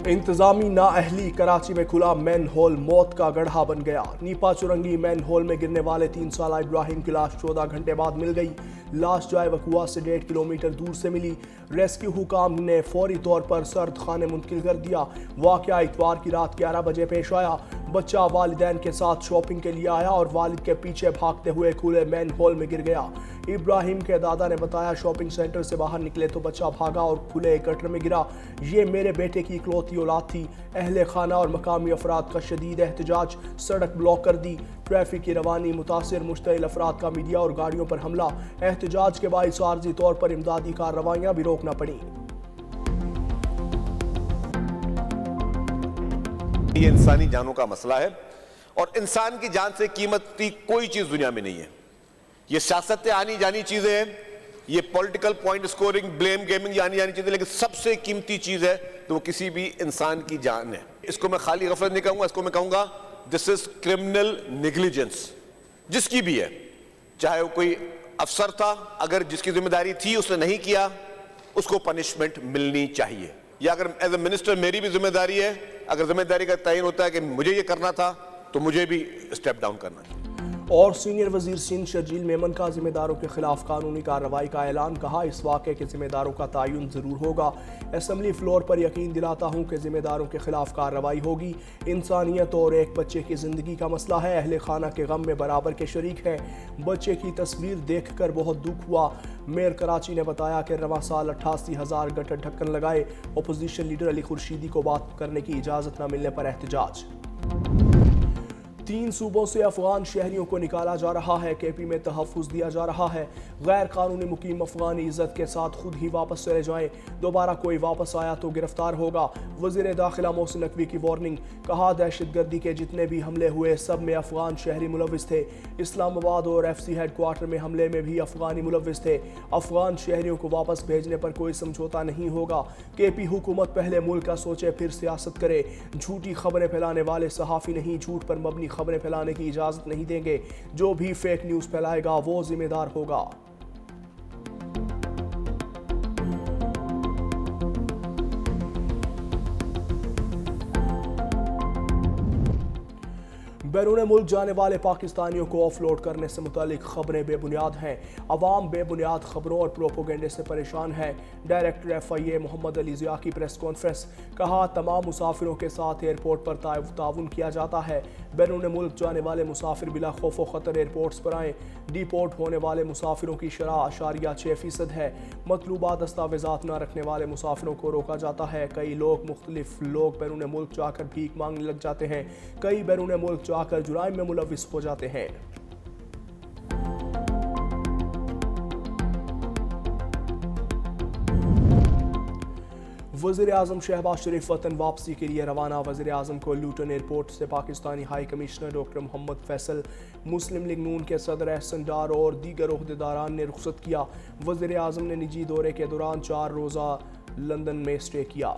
इंतजामी नाअहली, कराची में खुला man whole मौत का गड्ढा बन गया। नीपा चुरंगी मैन होल में गिरने वाले 3 साला इब्राहिम की लाश 14 घंटे बाद मिल गई। लाश जाए वकुआ से 1.5 किलोमीटर दूर से मिली। रेस्क्यू हुकाम ने फौरी तौर पर सर्द खाने मुंतकिल कर दिया। वाकया इतवार की रात 11 बजे पेश आया। बच्चा वालिदैन के साथ शॉपिंग के लिए आया और वालिद के पीछे भागते हुए खुले मैन होल में गिर गया। इब्राहिम के दादा ने बताया, शॉपिंग सेंटर से बाहर निकले तो बच्चा भागा और खुले गटर में गिरा। ये मेरे बेटे की इकलौती औलाद थी। अहले खाना और मकामी अफराद का शदीद एहतजाज, सड़क ब्लॉक कर दी। ट्रैफिक की रवानी मुतासिर, मुश्तइल अफराद का मीडिया और गाड़ियों पर हमला। एहतजाज के बाइस आर्जी तौर पर इमदादी कार्रवाइयां भी रोकना पड़ी। ये इंसानी जानों का मसला है और इंसान की जान से कीमती कोई चीज दुनिया में नहीं है। ये सियासत आनी जानी चीजें हैं, ये political point scoring, blame gaming आनी जानी चीजें, लेकिन सबसे कीमती चीज है तो वो किसी भी इंसान की जान है। इसको मैं खाली गफलत नहीं कहूंगा, इसको मैं कहूंगा दिस इज क्रिमिनल नेग्लिजेंस। जिसकी भी है, चाहे वो कोई अफसर था, अगर जिसकी जिम्मेदारी थी उसने नहीं किया, उसको पनिशमेंट मिलनी चाहिए। या अगर एज ए मिनिस्टर मेरी भी जिम्मेदारी है, अगर जिम्मेदारी का तयन होता है कि मुझे ये करना था तो मुझे भी स्टेप डाउन करना चाहिए। और सीनियर वजीर सिंध शर्जील मेमन का जिम्मेदारों के खिलाफ कानूनी कार्रवाई का ऐलान। कहा, इस वाक़े के जिम्मेदारों का तयन जरूर होगा। असम्बली फ्लोर पर यकीन दिलाता हूँ कि जिम्मेदारों के खिलाफ कार्रवाई होगी। इंसानियत और एक बच्चे की जिंदगी का मसला है। अहले खाना के गम में बराबर के शरीक हैं। बच्चे की तस्वीर देख कर बहुत दुख हुआ। मेयर कराची ने बताया कि रवां साल 88,000 गटर ढक्कन लगाए। अपोजिशन लीडर अली खुर्शीदी को बात करने की इजाज़त न मिलने पर एहतजाज। 3 सूबों से अफगान शहरियों को निकाला जा रहा है। केपी में तहफ़्फ़ुज़ दिया जा रहा है। गैर कानूनी मुकीम अफगानी इज़्ज़त के साथ खुद ही वापस चले जाएं। दोबारा कोई वापस आया तो गिरफ्तार होगा। वज़ीर दाखिला मोहसिन नकवी की वार्निंग। कहा, दहशतगर्दी के जितने भी हमले हुए सब में अफगान शहरी मुलव्विस थे। इस्लामाबाद और FC हेडक्वार्टर में हमले में भी अफगानी मुलव्विस थे। अफगान शहरियों को वापस भेजने पर कोई समझौता नहीं होगा। केपी हुकूमत पहले मुल्क का सोचे फिर सियासत करे। झूठी खबरें फैलाने वाले सहाफ़ी नहीं, झूठ पर मबनी खबरें फैलाने की इजाजत नहीं देंगे। जो भी फेक न्यूज़ फैलाएगा वो जिम्मेदार होगा। बैरून मुल्क जाने वाले पाकिस्तानियों को ऑफलोड करने से मुतालिक खबरें बेबुनियाद हैं। अवाम बेबुनियाद खबरों और प्रोपोगेंडे से परेशान है। डायरेक्टर FIA मोहम्मद अली ज़िया की प्रेस कॉन्फ्रेंस। कहा, तमाम मुसाफिरों के साथ एयरपोर्ट पर ताउन किया जाता है। बैरून मुल्क जाने वाले मुसाफिर बिला खौफ व ख़तर एयरपोर्ट्स पर आएँ। डिपोर्ट होने वाले मुसाफिरों की शरह 0.6% है। मतलूबा दस्तावेज़ात न रखने वाले मुसाफिरों को रोका जाता है। कई मुख्तलिफ लोग बैरून मुल्क जाकर भीख मांगने लग जाते हैं। कई बैरून मुल्क जाकर जुराइम में मुलव्विस हो जाते हैं। वज़ीर आज़म शहबाज शरीफ वतन वापसी के लिए रवाना। वज़ीर आज़म को लूटन एयरपोर्ट से Pakistani high commissioner doctor Mohammad Faisal, Muslim League Noon के सदर एहसन डार और दीगर ओहदेदारान ने रुखसत किया। वज़ीर आज़म ने निजी दौरे के दौरान 4 रोज़ा लंदन में स्टे किया।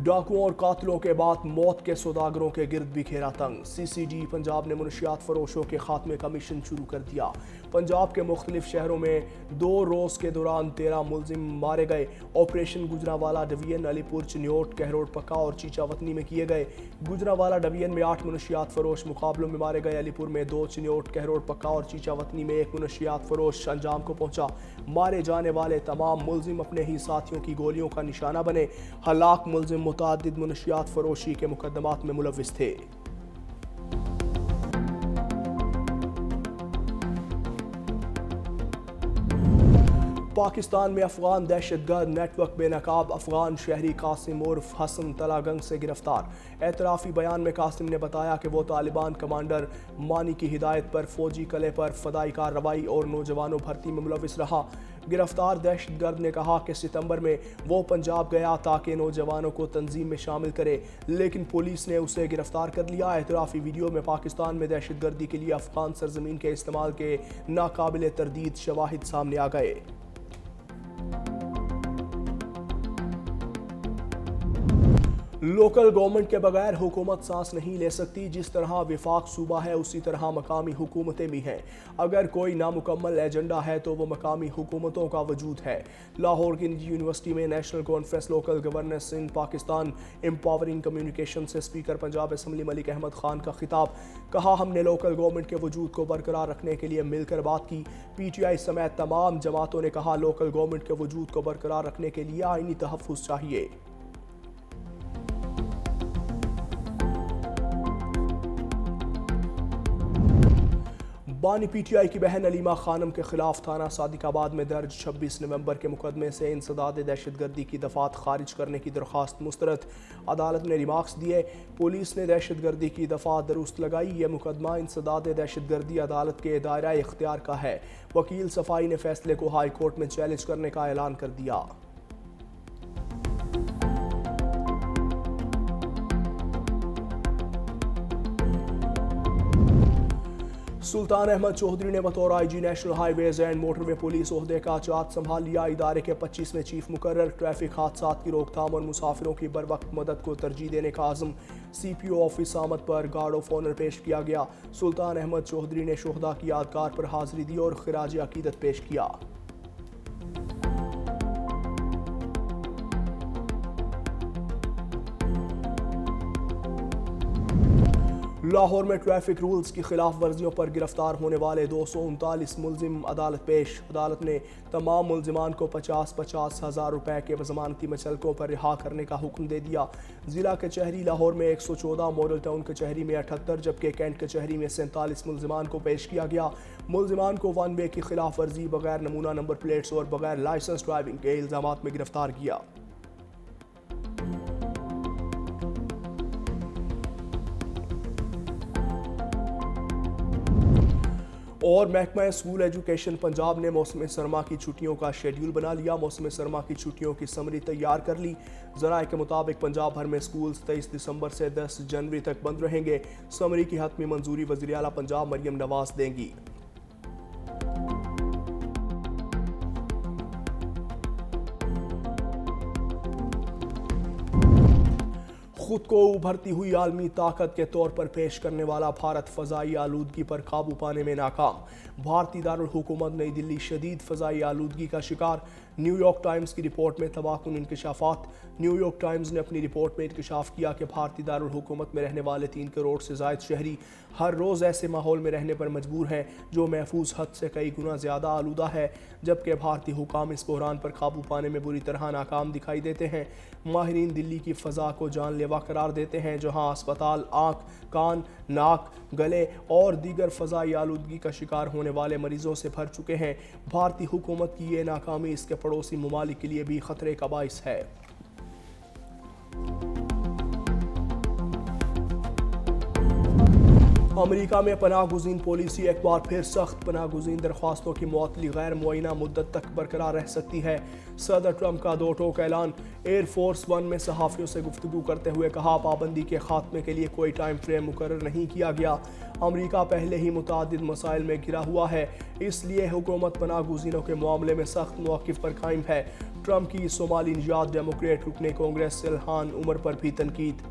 डाकुओं और कातलों के बाद मौत के सौदागरों के गिर्द बिखेरा तंग। CCD पंजाब ने मुनशियात फरोशों के खात्मे का मिशन शुरू कर दिया। पंजाब के मुख्तलिफ शहरों में 2 रोज़ के दौरान 13 मुलजिम मारे गए। ऑपरेशन गुजरावाला डिवीजन अलीपुर, चिन्योट, कहरोट पक्का और चीचावतनी में किए गए। गुजरावाला डिवीजन में 8 मुनशियात फरोश मुकाबलों में मारे गए। अलीपुर में 2, चिन्योट, कहरोट पक्का और चीचावतनी में 1 मुनशियात फरोश अंजाम को पहुंचा। मारे जाने वाले तमाम मुलजिम अपने ही साथियों की गोलियों का निशाना बने। हलाक मुलजिम मुतादिद मुनशियात फरोशी के मुकदमात में मुलव्विस थे। पाकिस्तान में अफगान दहशतगर्द नेटवर्क बेनकाब अफगान शहरी कासिम उर्फ हसन तलागंग से गिरफ्तार। एतराफ़ी बयान में कासिम ने बताया कि वो तालिबान कमांडर मानी की हिदायत पर फौजी कले पर फदाई कार्रवाई और नौजवानों भर्ती में मुलव्विस रहा। गिरफ्तार दहशतगर्द ने कहा कि सितंबर में वो पंजाब गया ताकि नौजवानों को तंजीम में शामिल करे, लेकिन पुलिस ने उसे गिरफ्तार कर लिया। एतराफ़ी वीडियो में पाकिस्तान में दहशतगर्दी के लिए अफगान सरजमीन के इस्तेमाल के नाकाबिल तरदीद शवाहिद सामने आ गए। लोकल गवर्नमेंट के बगैर हुकूमत सांस नहीं ले सकती। जिस तरह विफाक सूबा है उसी तरह मकामी हुकूमतें भी हैं। अगर कोई नामुकम्मल एजेंडा है तो वो मकामी हुकूमतों का वजूद है। लाहौर की निजी यूनिवर्सिटी में नेशनल कॉन्फ्रेंस लोकल गवर्नेंस इन पाकिस्तान एम्पावरिंग कम्युनिकेशन से स्पीकर पंजाब असम्बली मलिक अहमद खान का खिताब। कहा, हमने लोकल गवर्नमेंट के वजूद को बरकरार रखने के लिए मिलकर बात की। PTI समेत तमाम जमातों ने कहा, लोकल गवर्नमेंट के वजूद को बरकरार रखने के लिए आईनी तहफ़्फ़ुज़ चाहिए। बानी PTI की बहन अलीमा खानम के खिलाफ थाना सादिकाबाद में दर्ज 26 नवंबर के मुकदमे से इंसदाद दहशतगर्दी की दफात खारिज करने की दरख्वास्त मुस्तरद। अदालत ने रिमार्क्स दिए। पुलिस ने दहशतगर्दी की दफात दुरुस्त लगाई। यह मुकदमा इंसदाद दहशतगर्दी अदालत के दायरा इख्तियार का है। वकील सफाई ने फैसले को हाई कोर्ट में चैलेंज करने का ऐलान कर दिया। सुल्तान अहमद चौधरी ने बतौर IG national highways and motorway police ओहदे का चार्ज संभाल लिया। इदारे के 25वें चीफ मुकर्रर। ट्रैफिक हादसात की रोकथाम और मुसाफिरों की बर वक्त मदद को तरजीह देने का आज़म। CPO ऑफिस आमद पर गार्ड ऑफ ऑनर पेश किया गया। सुल्तान अहमद चौधरी ने शोहदा की यादगार पर हाजिरी दी और खिराज अकीदत पेश किया। लाहौर में ट्रैफिक रूल्स की खिलाफ वर्जियों पर गिरफ्तार होने वाले 239 मुलजिम अदालत पेश। अदालत ने तमाम मुलजिमान को 50-50 हज़ार रुपए के ज़मानती मचलकों पर रिहा करने का हुक्म दे दिया। ज़िला कचहरी लाहौर में 114, मॉडल टाउन कचहरी में 78 जबकि कैंट कचहरी में 47 मुलजिमान को पेश किया गया। मुलजिमान को वन वे की खिलाफ वर्जी, बगैर नमूना नंबर प्लेट्स और बगैर लाइसेंस ड्राइविंग के इल्ज़ामात में गिरफ्तार किया। और महकमा स्कूल एजुकेशन पंजाब ने मौसम सरमा की छुट्टियों का शेड्यूल बना लिया। मौसम सरमा की छुट्टियों की समरी तैयार कर ली। ज़राए के मुताबिक पंजाब भर में स्कूल 23 दिसंबर से 10 जनवरी तक बंद रहेंगे। समरी की हतमी मंजूरी वज़ीर आला पंजाब मरियम नवाज देंगी। खुद को उभरती हुई आलमी ताकत के तौर पर पेश करने वाला भारत फ़ज़ाई आलूदगी पर काबू पाने में नाकाम। भारतीय दारुल हुकूमत नई दिल्ली शदीद फ़ज़ाई आलूदगी का शिकार। न्यूयॉर्क टाइम्स की रिपोर्ट में तबाहकुन इंकशाफात। न्यूयॉर्क टाइम्स ने अपनी रिपोर्ट में इंकशाफ किया कि भारतीय दारुल हुकूमत में रहने वाले 3 करोड़ से ज़ायद शहरी हर रोज़ ऐसे माहौल में रहने पर मजबूर हैं जो महफूज हद से कई गुना ज़्यादा आलूदा है, जबकि भारतीय हुकाम इस बहरान पर काबू पाने में बुरी तरह नाकाम दिखाई देते हैं। माहिरीन दिल्ली की फ़ज़ा को जानलेवा करार देते हैं, जहाँ अस्पताल आँख, कान, नाक, गले और दीगर फ़ज़ाई आलूदगी का शिकार होने वाले मरीजों से भर चुके हैं। भारतीय हुकूमत की ये नाकामी इसके पड़ोसी ममालिक के लिए भी खतरे का बाइस है। अमेरिका में पनाह गुज़ीन पॉलिसी एक बार फिर सख्त। पनाह गुज़ीन दरख्वास्तों की मुअत्तली गैर मुअय्यना मुद्दत तक बरकरार रह सकती है। सदर ट्रंप का 2 टोक ऐलान। एयरफोर्स 1 में सहाफ़ियों से गुफ्तगू करते हुए कहा, पाबंदी के खात्मे के लिए कोई टाइम फ्रेम मुकर्रर नहीं किया गया। अमेरिका पहले ही मुतादिद मसाइल में घिरा हुआ है, इसलिए हुकूमत पनाह गुज़ीनों के मामले में सख्त मौक़िफ़ पर कायम है। ट्रंप की सोमाली निजात डेमोक्रेट रुकने कांग्रेस इल्हान उमर पर भी तनकीद।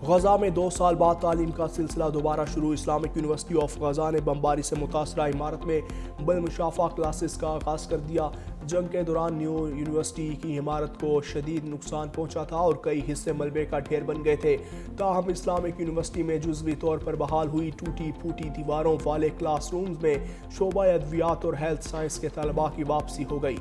गजा में 2 साल बाद तालीम का सिलसिला दोबारा शुरू। इस्लामिक यूनिवर्सिटी ऑफ गजा ने बमबारी से मुतासरा इमारत में बलमुशाफा क्लासेस का आगाज़ कर दिया। जंग के दौरान न्यू यूनिवर्सिटी की इमारत को शदीद नुकसान पहुंचा था और कई हिस्से मलबे का ढेर बन गए थे। ताहम इस्लामिक यूनिवर्सिटी में जुज़वी तौर पर बहाल हुई टूटी फूटी दीवारों वाले क्लासरूम्स में शोबा अद्वियात और हेल्थ साइंस के तलबा की वापसी हो गई।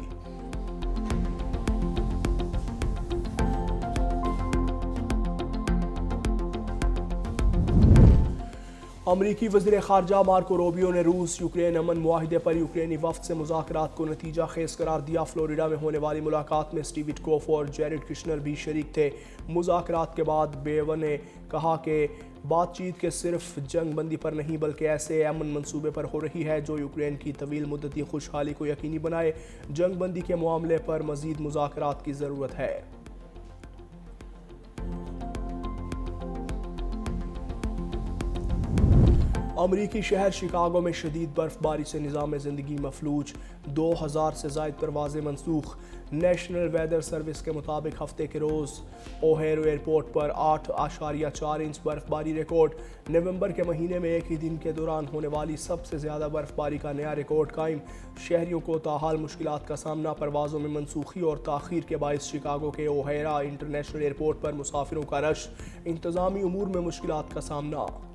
अमरीकी वज़ीर ख़ारजा मार्को रूबियो ने रूस यूक्रेन अमन मुआहिदे पर यूक्रेनी वफ़द से मुज़ाकरात को नतीजा खेज़ करार दिया। फ्लोरिडा में होने वाली मुलाकात में स्टीव विटकोफ और जेरेड कुशनर भी शरीक थे। मुज़ाकरात के बाद बेवन ने कहा कि बातचीत के सिर्फ जंग बंदी पर नहीं बल्कि ऐसे अमन मंसूबे पर हो रही है जो यूक्रेन की तवील मुद्दती खुशहाली को यकीनी बनाए। जंग बंदी के मामले पर मज़ीद मुज़ाकरात की ज़रूरत है। امریکی شہر شکاگو میں شدید برف باری سے نظام زندگی مفلوج، 2000 سے زائد پروازیں منسوخ۔ نیشنل ویدر سروس کے مطابق ہفتے کے روز اوہیرو ایئرپورٹ پر 8.4 انچ برف باری ریکارڈ۔ نومبر کے مہینے میں ایک ہی دن کے دوران ہونے والی سب سے زیادہ برف باری کا نیا ریکارڈ قائم۔ شہریوں کو تاحال مشکلات کا سامنا، پروازوں میں منسوخی اور تاخیر کے باعث شکاگو کے اوہیرا انٹرنیشنل ایئرپورٹ پر مسافروں کا رش، انتظامی امور میں مشکلات کا سامنا۔